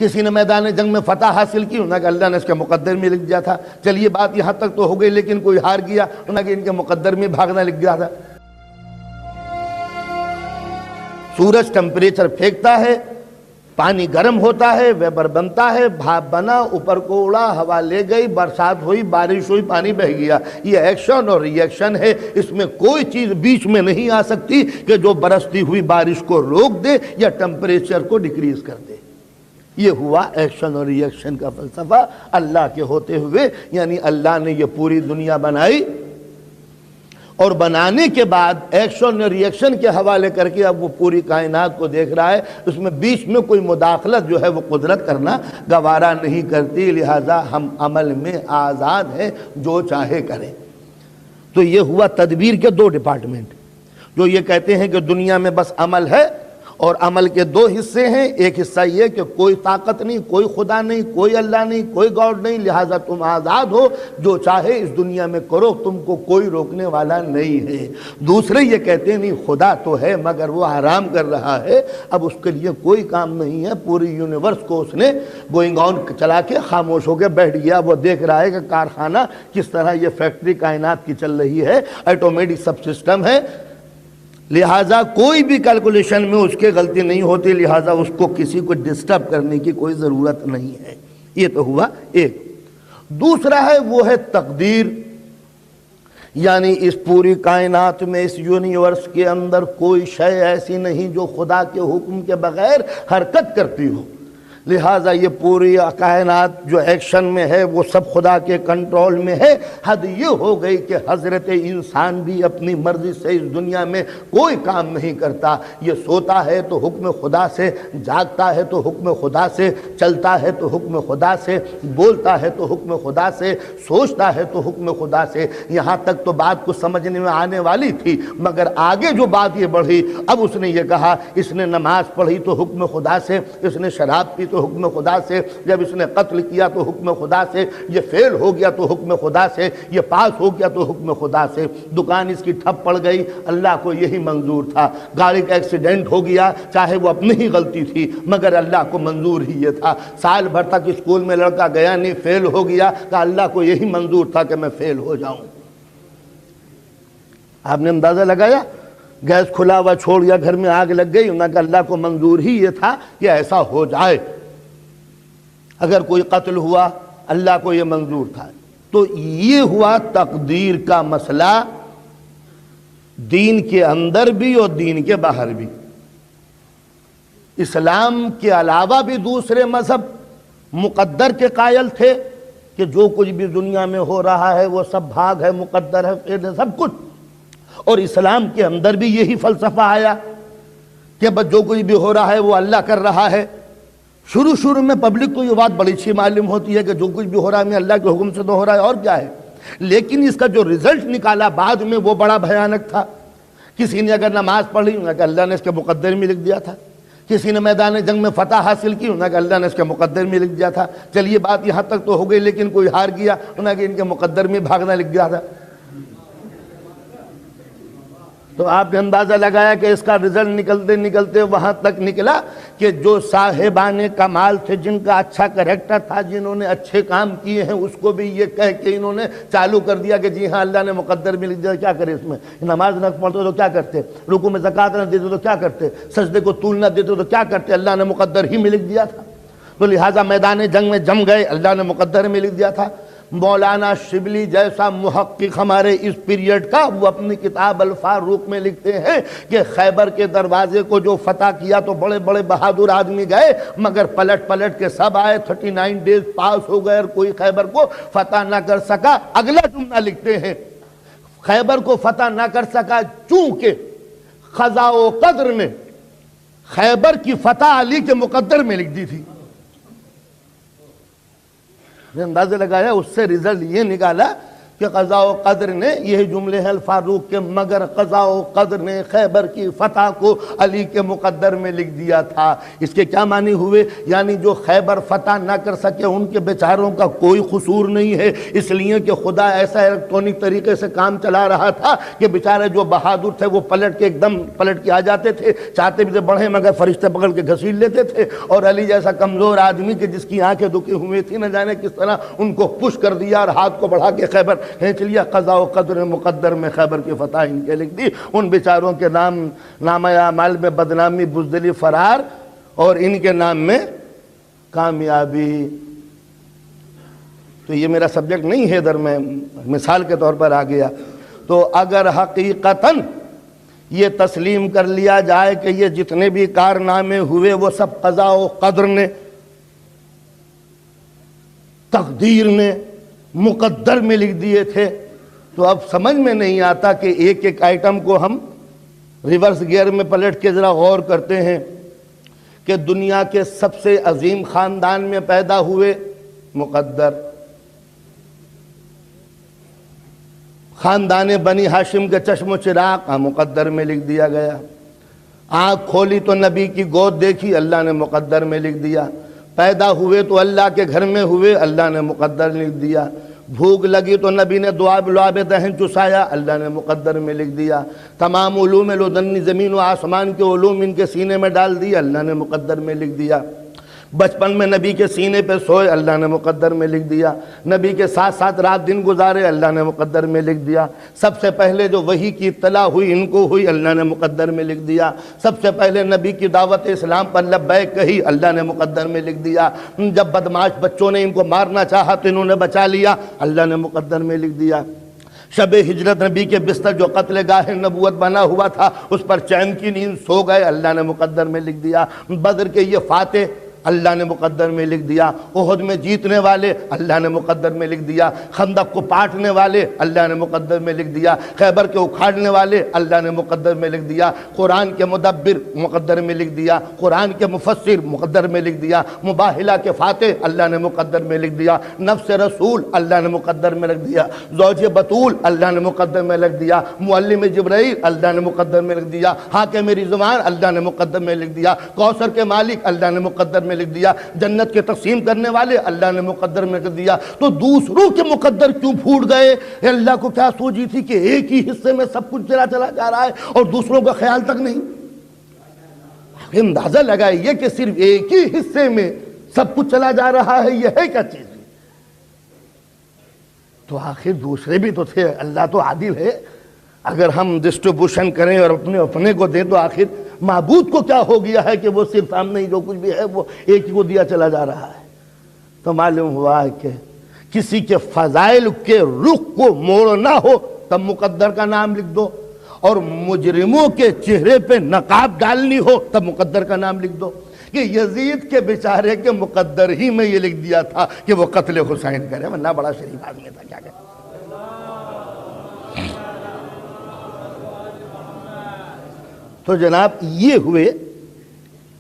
کسی نے میدان جنگ میں فتح حاصل کی، انہوں نے کہا اللہ نے اس کے مقدر میں لکھ دیا تھا۔ چلیے بات یہاں تک تو ہو گئی، لیکن کوئی ہار گیا، انہوں نے کہا ان کے مقدر میں بھاگنا لکھ دیا تھا۔ سورج ٹمپریچر پھینکتا ہے، پانی گرم ہوتا ہے، ویبر بنتا ہے، بھاپ بنا، اوپر کو اڑا، ہوا لے گئی، برسات ہوئی، بارش ہوئی، پانی بہہ گیا۔ یہ ایکشن اور ری ایکشن ہے، اس میں کوئی چیز بیچ میں نہیں آ سکتی کہ جو برستی ہوئی بارش کو روک دے یا ٹمپریچر کو ڈیکریز کر دے۔ یہ ہوا ایکشن اور ری ایکشن کا فلسفہ اللہ کے ہوتے ہوئے، یعنی اللہ نے یہ پوری دنیا بنائی اور بنانے کے بعد ایکشن اور ری ایکشن کے حوالے کر کے اب وہ پوری کائنات کو دیکھ رہا ہے، اس میں بیچ میں کوئی مداخلت جو ہے وہ قدرت کرنا گوارا نہیں کرتی، لہذا ہم عمل میں آزاد ہیں، جو چاہے کریں۔ تو یہ ہوا تدبیر کے دو ڈپارٹمنٹ، جو یہ کہتے ہیں کہ دنیا میں بس عمل ہے، اور عمل کے دو حصے ہیں۔ ایک حصہ یہ کہ کوئی طاقت نہیں، کوئی خدا نہیں، کوئی اللہ نہیں، کوئی گاڈ نہیں، لہٰذا تم آزاد ہو، جو چاہے اس دنیا میں کرو، تم کو کوئی روکنے والا نہیں ہے۔ دوسرے یہ کہتے ہیں نہیں، خدا تو ہے مگر وہ حرام کر رہا ہے، اب اس کے لیے کوئی کام نہیں ہے، پوری یونیورس کو اس نے گوئنگ آن چلا کے خاموش ہو کے بیٹھ گیا۔ وہ دیکھ رہا ہے کہ کارخانہ کس طرح یہ فیکٹری کائنات کی چل رہی ہے، آٹومیٹک سب سسٹم ہے، لہٰذا کوئی بھی کیلکولیشن میں اس کے غلطی نہیں ہوتی، لہٰذا اس کو کسی کو ڈسٹرب کرنے کی کوئی ضرورت نہیں ہے۔ یہ تو ہوا ایک۔ دوسرا ہے وہ ہے تقدیر، یعنی اس پوری کائنات میں، اس یونیورس کے اندر کوئی شے ایسی نہیں جو خدا کے حکم کے بغیر حرکت کرتی ہو، لہٰذا یہ پوری کائنات جو ایکشن میں ہے وہ سب خدا کے کنٹرول میں ہے۔ حد یہ ہو گئی کہ حضرت انسان بھی اپنی مرضی سے اس دنیا میں کوئی کام نہیں کرتا، یہ سوتا ہے تو حکم خدا سے، جاگتا ہے تو حکم خدا سے، چلتا ہے تو حکم خدا سے، بولتا ہے تو حکم خدا سے، سوچتا ہے تو حکم خدا سے۔ یہاں تک تو بات کو سمجھنے میں آنے والی تھی، مگر آگے جو بات یہ بڑھی، اب اس نے یہ کہا اس نے نماز پڑھی تو حکم خدا سے، اس نے شراب پی تو حکم خدا سے، جب اس نے قتل کیا تو حکم خدا سے، یہ فیل ہو گیا تو حکم خدا سے، یہ پاس ہو گیا تو حکم خدا سے، دکان اس کی ٹھپ پڑ گئی، اللہ کو یہی منظور تھا، گاڑی کا ایکسیڈنٹ ہو گیا، چاہے وہ اپنی ہی غلطی تھی مگر اللہ کو منظور ہی یہ تھا، سال بھر تک اسکول میں لڑکا گیا نہیں، فیل ہو گیا، کہ اللہ کو یہی منظور تھا کہ میں فیل ہو جاؤں۔ آپ نے اندازہ لگایا، گیس کھلا ہوا چھوڑ گیا، گھر میں آگ لگ گئی، انہوں نے کہا اللہ کو منظور ہی یہ تھا کہ ایسا ہو جائے۔ اگر کوئی قتل ہوا اللہ کو یہ منظور تھا۔ تو یہ ہوا تقدیر کا مسئلہ، دین کے اندر بھی اور دین کے باہر بھی۔ اسلام کے علاوہ بھی دوسرے مذہب مقدر کے قائل تھے کہ جو کچھ بھی دنیا میں ہو رہا ہے وہ سب بھاگ ہے، مقدر ہے، سب کچھ۔ اور اسلام کے اندر بھی یہی فلسفہ آیا کہ بس جو کچھ بھی ہو رہا ہے وہ اللہ کر رہا ہے۔ شروع میں پبلک کو یہ بات بڑی اچھی معلوم ہوتی ہے کہ جو کچھ بھی ہو رہا ہے اللہ کے حکم سے تو ہو رہا ہے، اور کیا ہے، لیکن اس کا جو رزلٹ نکالا بعد میں وہ بڑا بھیانک تھا۔ کسی نے اگر نماز پڑھی، انہوں نے کہا اللہ نے اس کے مقدر میں لکھ دیا تھا۔ کسی نے میدان جنگ میں فتح حاصل کی، انہوں نے کہا اللہ نے اس کے مقدر میں لکھ دیا تھا۔ چلیے بات یہاں تک تو ہو گئی، لیکن کوئی ہار گیا، انہوں نے کہا ان کے مقدر میں بھاگنا لکھ دیا تھا۔ تو آپ نے اندازہ لگایا کہ اس کا رزلٹ نکلتے نکلتے وہاں تک نکلا کہ جو صاحبان کمال تھے، جن کا اچھا کریکٹر تھا، جنہوں نے اچھے کام کیے ہیں، اس کو بھی یہ کہہ کے انہوں نے چالو کر دیا کہ جی ہاں اللہ نے مقدر میں لکھ دیا۔ کیا کرے اس میں؟ نماز نہ پڑھتے تو کیا کرتے، رکوع میں زکوٰۃ نہ دیتے تو کیا کرتے، سجدے کو طول نہ دیتے تو کیا کرتے، اللہ نے مقدر ہی میں لکھ دیا تھا۔ تو لہٰذا میدان جنگ میں جم گئے، اللہ نے مقدر میں لکھ دیا تھا۔ مولانا شبلی جیسا محقق ہمارے اس پیریڈ کا، وہ اپنی کتاب الفاروق میں لکھتے ہیں کہ خیبر کے دروازے کو جو فتح کیا تو بڑے بڑے بہادر آدمی گئے، مگر پلٹ کے سب آئے، 39 ڈیز پاس ہو گئے اور کوئی خیبر کو فتح نہ کر سکا۔ اگلا جملہ لکھتے ہیں خیبر کو فتح نہ کر سکا چونکہ خزا و قدر نے خیبر کی فتح علی کے مقدر میں لکھ دی تھی۔ اندازہ لگایا، اس سے رزلٹ یہ نکالا کہ قضاء و قدر نے، یہ جملے ہیں الفاروق کے، مگر قضاء و قدر نے خیبر کی فتح کو علی کے مقدر میں لکھ دیا تھا۔ اس کے کیا معنی ہوئے؟ یعنی جو خیبر فتح نہ کر سکے ان کے بیچاروں کا کوئی قصور نہیں ہے، اس لیے کہ خدا ایسا الیکٹرونک طریقے سے کام چلا رہا تھا کہ بیچارے جو بہادر تھے وہ پلٹ کے ایک دم پلٹ کے آ جاتے تھے، چاہتے بھی تھے بڑھیں مگر فرشتے پکڑ کے گھسیٹ لیتے تھے، اور علی جیسا کمزور آدمی کہ جس کی آنکھیں دکھی ہوئی تھی، نہ جانے کس طرح ان کو پش کر دیا اور ہاتھ کو بڑھا کے خیبر کھینچ لیا۔ قضاء و قدر مقدر میں خیبر کی فتح ان کے لکھ دی، ان بیچاروں کے نام نامہ اعمال میں بدنامی، بزدلی، فرار، اور ان کے نام میں کامیابی۔ تو یہ میرا سبجیکٹ نہیں ہے، ادھر میں مثال کے طور پر آ گیا۔ تو اگر حقیقتاً یہ تسلیم کر لیا جائے کہ یہ جتنے بھی کارنامے ہوئے وہ سب قضاء و قدر نے، تقدیر نے، مقدر میں لکھ دیے تھے، تو اب سمجھ میں نہیں آتا کہ ایک ایک آئٹم کو ہم ریورس گیئر میں پلٹ کے ذرا غور کرتے ہیں کہ دنیا کے سب سے عظیم خاندان میں پیدا ہوئے، مقدر۔ خاندان بنی ہاشم کے چشم و چراغ، مقدر میں لکھ دیا گیا۔ آنکھ کھولی تو نبی کی گود دیکھی، اللہ نے مقدر میں لکھ دیا۔ پیدا ہوئے تو اللہ کے گھر میں ہوئے، اللہ نے مقدر لکھ دیا۔ بھوک لگی تو نبی نے دعا لعاب دہن چسایا، اللہ نے مقدر میں لکھ دیا۔ تمام علوم لدنی، زمین و آسمان کے علوم ان کے سینے میں ڈال دی، اللہ نے مقدر میں لکھ دیا۔ بچپن میں نبی کے سینے پہ سوئے، اللہ نے مقدر میں لکھ دیا۔ نبی کے ساتھ ساتھ رات دن گزارے، اللہ نے مقدر میں لکھ دیا۔ سب سے پہلے جو وحی کی اطلاع ہوئی ان کو ہوئی، اللہ نے مقدر میں لکھ دیا۔ سب سے پہلے نبی کی دعوت اسلام پر لبیک کہی، اللہ نے مقدر میں لکھ دیا۔ جب بدمعاش بچوں نے ان کو مارنا چاہا تو انہوں نے بچا لیا، اللہ نے مقدر میں لکھ دیا۔ شب ہجرت نبی کے بستر جو قتل گاہ نبوت بنا ہوا تھا اس پر چین کی نیند سو گئے، اللہ نے مقدر میں لکھ دیا۔ بدر کے یہ فاتح، اللہ نے مقدر میں لکھ دیا۔ احد میں جیتنے والے، اللہ نے مقدر میں لکھ دیا۔ خندق کو پاٹنے والے، اللہ نے مقدر میں لکھ دیا۔ خیبر کے اکھاڑنے والے، اللہ نے مقدر میں لکھ دیا۔ قرآن کے مدبر، مقدر میں لکھ دیا۔ قرآن کے مفسر، مقدر میں لکھ دیا۔ مباہلہ کے فاتح، اللہ نے مقدر میں لکھ دیا۔ نفس رسول، اللہ نے مقدر میں لکھ دیا۔ زوج بطول، اللہ نے مقدر میں لکھ دیا۔ معلم جبرائیل، اللہ نے مقدر میں لکھ دیا۔ حاکم رضوان، اللہ نے مقدر میں لکھ دیا۔ کوثر کے مالک، اللہ نے مقدر میں لکھ دیا۔ جنت کے تقسیم کرنے والے، اللہ نے مقدر میں لکھ دیا۔ تو دوسروں کے مقدر کیوں پھوٹ گئے؟ اللہ کو کیا سوچی تھی کہ ایک ہی حصے میں سب کچھ چلا جا رہا ہے اور دوسروں کا خیال تک نہیں؟ اندازہ لگائیے کہ صرف ایک ہی حصے میں سب کچھ چلا جا رہا ہے، یہ ہے کیا چیز؟ تو آخر دوسرے بھی تو تھے، اللہ تو عادل ہے۔ اگر ہم ڈسٹریبیوشن کریں اور اپنے کو دیں تو آخر معبود کو کیا ہو گیا ہے کہ وہ صرف سامنے جو کچھ بھی ہے وہ ایک ہی کو دیا چلا جا رہا ہے؟ تو معلوم ہوا ہے کہ کسی کے فضائل کے رخ کو موڑنا ہو تب مقدر کا نام لکھ دو، اور مجرموں کے چہرے پہ نقاب ڈالنی ہو تب مقدر کا نام لکھ دو۔ کہ یزید کے بیچارے کے مقدر ہی میں یہ لکھ دیا تھا کہ وہ قتل حسین کرے، ورنہ بڑا شریف آدمی تھا، کیا کہتے؟ تو جناب یہ ہوئے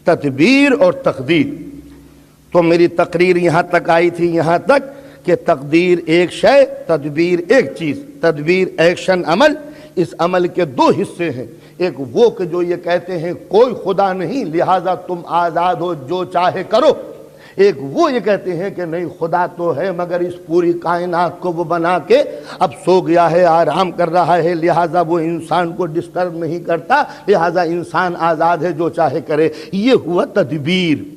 تدبیر اور تقدیر۔ تو میری تقریر یہاں تک آئی تھی، یہاں تک کہ تقدیر ایک شے، تدبیر ایک چیز۔ تدبیر ایکشن، عمل۔ اس عمل کے دو حصے ہیں، ایک وہ کہ جو یہ کہتے ہیں کوئی خدا نہیں لہذا تم آزاد ہو جو چاہے کرو، ایک وہ یہ کہتے ہیں کہ نہیں خدا تو ہے مگر اس پوری کائنات کو وہ بنا کے اب سو گیا ہے، آرام کر رہا ہے، لہٰذا وہ انسان کو ڈسٹرب نہیں کرتا، لہٰذا انسان آزاد ہے جو چاہے کرے۔ یہ ہوا تدبیر۔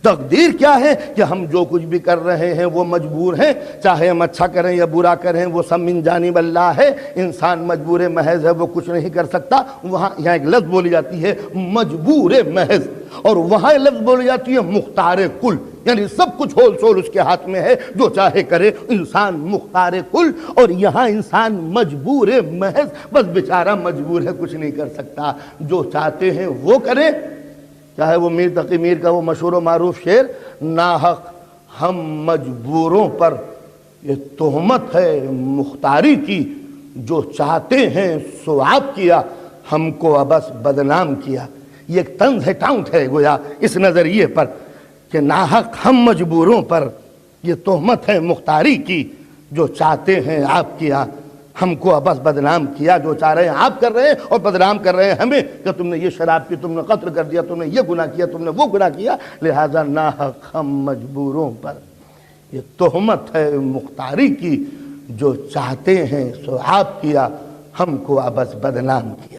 تقدیر کیا ہے کہ ہم جو کچھ بھی کر رہے ہیں وہ مجبور ہیں، چاہے ہم اچھا کریں یا برا کریں وہ سب من جانب اللہ ہے، انسان مجبور محض ہے، وہ کچھ نہیں کر سکتا۔ وہاں یہاں ایک لفظ بولی جاتی ہے مجبور محض، اور وہاں لفظ بولی جاتی ہے مختار کل، یعنی سب کچھ ہول سول اس کے ہاتھ میں ہے، جو چاہے کرے، انسان مختار کل، اور یہاں انسان مجبور محض، بس بیچارہ مجبور ہے، کچھ نہیں کر سکتا، جو چاہتے ہیں وہ کریں۔ چاہے وہ میر تقی میر کا وہ مشہور و معروف شعر، ناحق ہم مجبوروں پر یہ تہمت ہے مختاری کی، جو چاہتے ہیں سو آپ کیا، ہم کو ابس بدنام کیا۔ یہ ایک طنز ہے، ٹاؤنٹ ہے گویا اس نظریے پر کہ ناحق ہم مجبوروں پر یہ تہمت ہے مختاری کی، جو چاہتے ہیں آپ کیا، ہم کو بس بدنام کیا، جو چاہ رہے ہیں آپ کر رہے ہیں اور بدنام کر رہے ہیں ہمیں کہ تم نے یہ شراب پی، تم نے قتل کر دیا، تم نے یہ گناہ کیا، تم نے وہ گناہ کیا، لہذا ناحق ہم مجبوروں پر۔ یہ تہمت ہے مختاری کی، جو چاہتے ہیں سو آپ کیا، ہم کو بس بدنام کیا۔